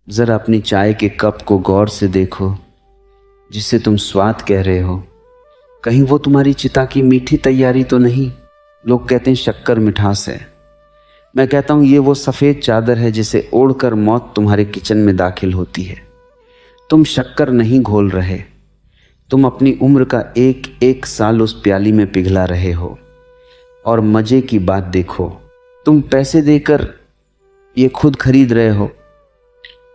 जरा अपनी चाय के कप को गौर से देखो, जिसे तुम स्वाद कह रहे हो। कहीं वो तुम्हारी चिता की मीठी तैयारी तो नहीं। लोग कहते हैं शक्कर मिठास है। मैं कहता हूं ये वो सफेद चादर है जिसे ओढ़कर मौत तुम्हारे किचन में दाखिल होती है। तुम शक्कर नहीं घोल रहे, तुम अपनी उम्र का एक एक साल उस प्याली में पिघला रहे हो। और मजे की बात देखो, तुम पैसे देकर ये खुद खरीद रहे हो।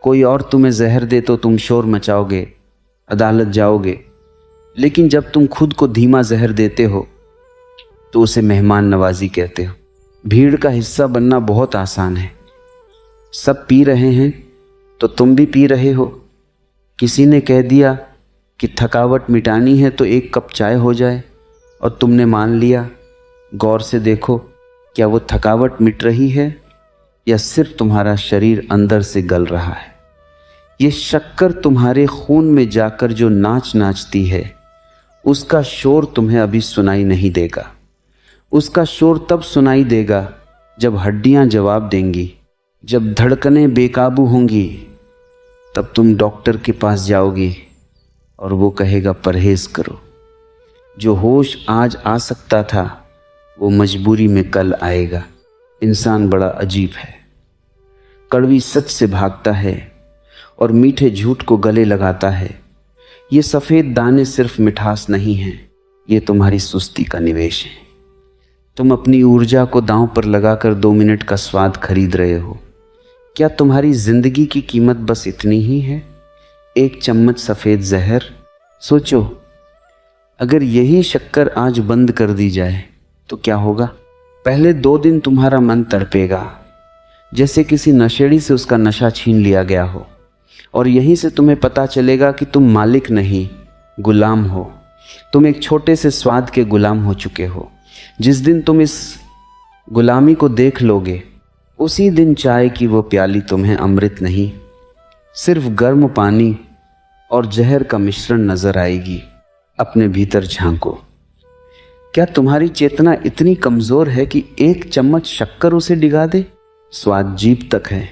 कोई और तुम्हें जहर दे तो तुम शोर मचाओगे, अदालत जाओगे, लेकिन जब तुम खुद को धीमा जहर देते हो तो उसे मेहमान नवाजी कहते हो। भीड़ का हिस्सा बनना बहुत आसान है। सब पी रहे हैं तो तुम भी पी रहे हो। किसी ने कह दिया कि थकावट मिटानी है तो एक कप चाय हो जाए और तुमने मान लिया। गौर से देखो, क्या वो थकावट मिट रही है या सिर्फ तुम्हारा शरीर अंदर से गल रहा है? ये शक्कर तुम्हारे खून में जाकर जो नाच नाचती है, उसका शोर तुम्हें अभी सुनाई नहीं देगा। उसका शोर तब सुनाई देगा जब हड्डियां जवाब देंगी, जब धड़कनें बेकाबू होंगी। तब तुम डॉक्टर के पास जाओगी और वो कहेगा परहेज करो। जो होश आज आ सकता था वो मजबूरी में कल आएगा। इंसान बड़ा अजीब है, कड़वी सच से भागता है और मीठे झूठ को गले लगाता है। ये सफ़ेद दाने सिर्फ मिठास नहीं हैं, ये तुम्हारी सुस्ती का निवेश है। तुम अपनी ऊर्जा को दांव पर लगाकर 2 मिनट का स्वाद खरीद रहे हो। क्या तुम्हारी जिंदगी की कीमत बस इतनी ही है? एक चम्मच सफ़ेद जहर। सोचो, अगर यही शक्कर आज बंद कर दी जाए तो क्या होगा? पहले 2 दिन तुम्हारा मन तड़पेगा, जैसे किसी नशेड़ी से उसका नशा छीन लिया गया हो। और यहीं से तुम्हें पता चलेगा कि तुम मालिक नहीं, गुलाम हो। तुम एक छोटे से स्वाद के गुलाम हो चुके हो। जिस दिन तुम इस गुलामी को देख लोगे, उसी दिन चाय की वो प्याली तुम्हें अमृत नहीं, सिर्फ गर्म पानी और जहर का मिश्रण नजर आएगी। अपने भीतर झांको। क्या तुम्हारी चेतना इतनी कमजोर है कि एक चम्मच शक्कर उसे डिगा दे? स्वाद जीभ तक है,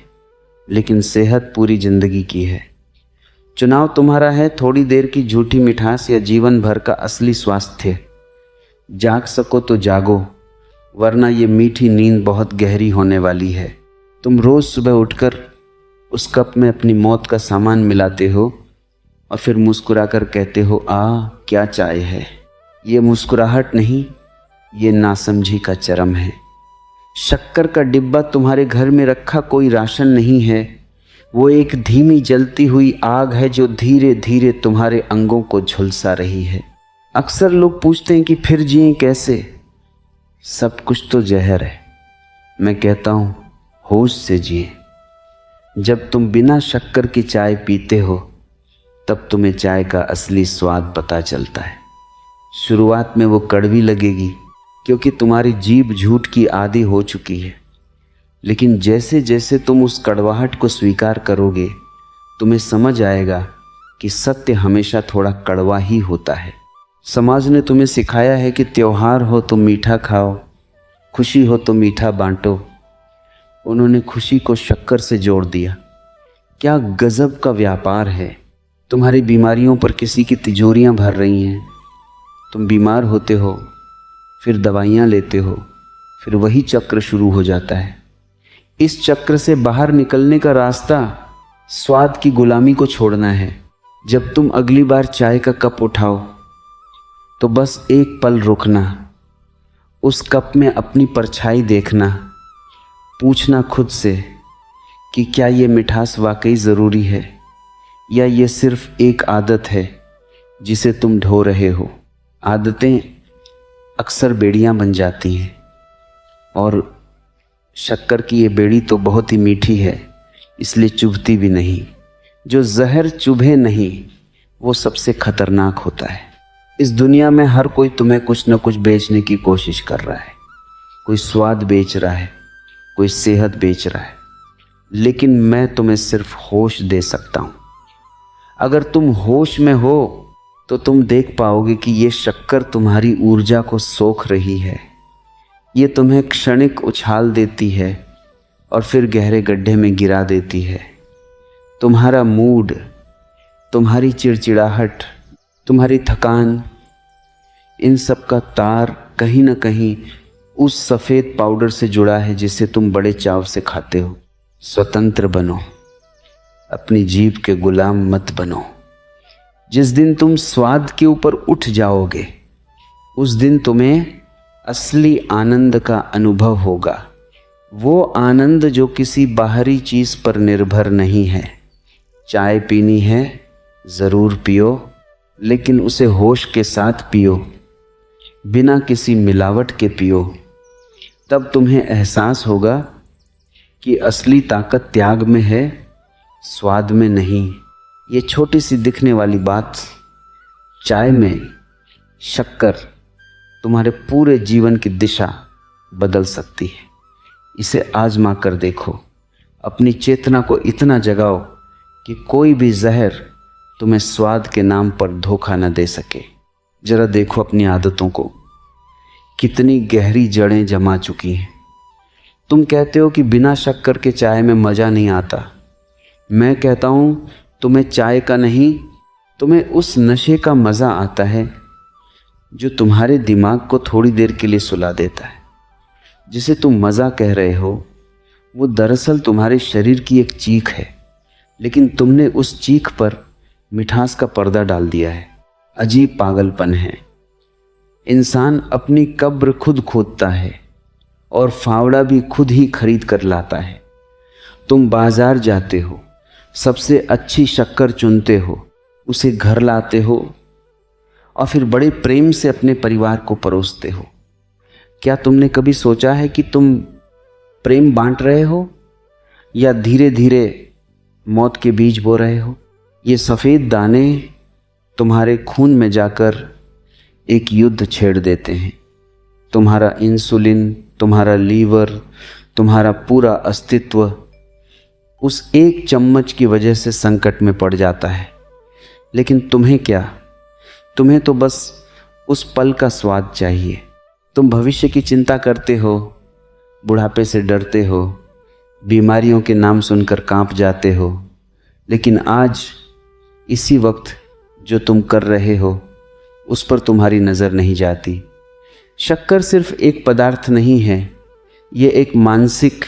लेकिन सेहत पूरी जिंदगी की है। चुनाव तुम्हारा है, थोड़ी देर की झूठी मिठास या जीवन भर का असली स्वास्थ्य। जाग सको तो जागो, वरना ये मीठी नींद बहुत गहरी होने वाली है। तुम रोज सुबह उठकर उस कप में अपनी मौत का सामान मिलाते हो और फिर मुस्कुराकर कहते हो, क्या चाय है। ये मुस्कुराहट नहीं, ये नासमझी का चरम है। शक्कर का डिब्बा तुम्हारे घर में रखा कोई राशन नहीं है, वो एक धीमी जलती हुई आग है जो धीरे धीरे तुम्हारे अंगों को झुलसा रही है। अक्सर लोग पूछते हैं कि फिर जिएं कैसे? सब कुछ तो जहर है। मैं कहता हूँ होश से जिए। जब तुम बिना शक्कर की चाय पीते हो तब तुम्हें चाय का असली स्वाद पता चलता है। शुरुआत में वो कड़वी लगेगी क्योंकि तुम्हारी जीभ झूठ की आदी हो चुकी है, लेकिन जैसे जैसे तुम उस कड़वाहट को स्वीकार करोगे, तुम्हें समझ आएगा कि सत्य हमेशा थोड़ा कड़वा ही होता है। समाज ने तुम्हें सिखाया है कि त्योहार हो तो मीठा खाओ, खुशी हो तो मीठा बांटो। उन्होंने खुशी को शक्कर से जोड़ दिया। क्या गजब का व्यापार है। तुम्हारी बीमारियों पर किसी की तिजोरियां भर रही हैं। तुम बीमार होते हो, फिर दवाइयाँ लेते हो, फिर वही चक्र शुरू हो जाता है। इस चक्र से बाहर निकलने का रास्ता स्वाद की गुलामी को छोड़ना है। जब तुम अगली बार चाय का कप उठाओ तो बस एक पल रुकना, उस कप में अपनी परछाई देखना, पूछना खुद से कि क्या ये मिठास वाकई ज़रूरी है या ये सिर्फ एक आदत है जिसे तुम ढो रहे हो। आदतें अक्सर बेड़ियां बन जाती हैं और शक्कर की ये बेड़ी तो बहुत ही मीठी है, इसलिए चुभती भी नहीं। जो जहर चुभे नहीं वो सबसे खतरनाक होता है। इस दुनिया में हर कोई तुम्हें कुछ न कुछ बेचने की कोशिश कर रहा है। कोई स्वाद बेच रहा है, कोई सेहत बेच रहा है, लेकिन मैं तुम्हें सिर्फ होश दे सकता हूँ। अगर तुम होश में हो तो तुम देख पाओगे कि ये शक्कर तुम्हारी ऊर्जा को सोख रही है। ये तुम्हें क्षणिक उछाल देती है और फिर गहरे गड्ढे में गिरा देती है। तुम्हारा मूड, तुम्हारी चिड़चिड़ाहट, तुम्हारी थकान, इन सब का तार कहीं ना कहीं उस सफ़ेद पाउडर से जुड़ा है जिसे तुम बड़े चाव से खाते हो। स्वतंत्र बनो, अपनी जीभ के गुलाम मत बनो। जिस दिन तुम स्वाद के ऊपर उठ जाओगे उस दिन तुम्हें असली आनंद का अनुभव होगा। वो आनंद जो किसी बाहरी चीज़ पर निर्भर नहीं है। चाय पीनी है ज़रूर पियो, लेकिन उसे होश के साथ पियो, बिना किसी मिलावट के पियो। तब तुम्हें एहसास होगा कि असली ताकत त्याग में है, स्वाद में नहीं। ये छोटी सी दिखने वाली बात, चाय में शक्कर, तुम्हारे पूरे जीवन की दिशा बदल सकती है। इसे आजमा कर देखो। अपनी चेतना को इतना जगाओ कि कोई भी जहर तुम्हें स्वाद के नाम पर धोखा न दे सके। जरा देखो अपनी आदतों को, कितनी गहरी जड़ें जमा चुकी हैं। तुम कहते हो कि बिना शक्कर के चाय में मज़ा नहीं आता। मैं कहता हूँ तुम्हें चाय का नहीं, तुम्हें उस नशे का मज़ा आता है जो तुम्हारे दिमाग को थोड़ी देर के लिए सुला देता है। जिसे तुम मज़ा कह रहे हो वो दरअसल तुम्हारे शरीर की एक चीख है, लेकिन तुमने उस चीख पर मिठास का पर्दा डाल दिया है। अजीब पागलपन है। इंसान अपनी कब्र खुद खोदता है और फावड़ा भी खुद ही खरीद कर लाता है। तुम बाजार जाते हो, सबसे अच्छी शक्कर चुनते हो, उसे घर लाते हो और फिर बड़े प्रेम से अपने परिवार को परोसते हो। क्या तुमने कभी सोचा है कि तुम प्रेम बांट रहे हो या धीरे धीरे मौत के बीज बो रहे हो? ये सफ़ेद दाने तुम्हारे खून में जाकर एक युद्ध छेड़ देते हैं। तुम्हारा इंसुलिन, तुम्हारा लीवर, तुम्हारा पूरा अस्तित्व उस एक चम्मच की वजह से संकट में पड़ जाता है। लेकिन तुम्हें क्या, तुम्हें तो बस उस पल का स्वाद चाहिए। तुम भविष्य की चिंता करते हो, बुढ़ापे से डरते हो, बीमारियों के नाम सुनकर कांप जाते हो, लेकिन आज इसी वक्त जो तुम कर रहे हो उस पर तुम्हारी नज़र नहीं जाती। शक्कर सिर्फ एक पदार्थ नहीं है, ये एक मानसिक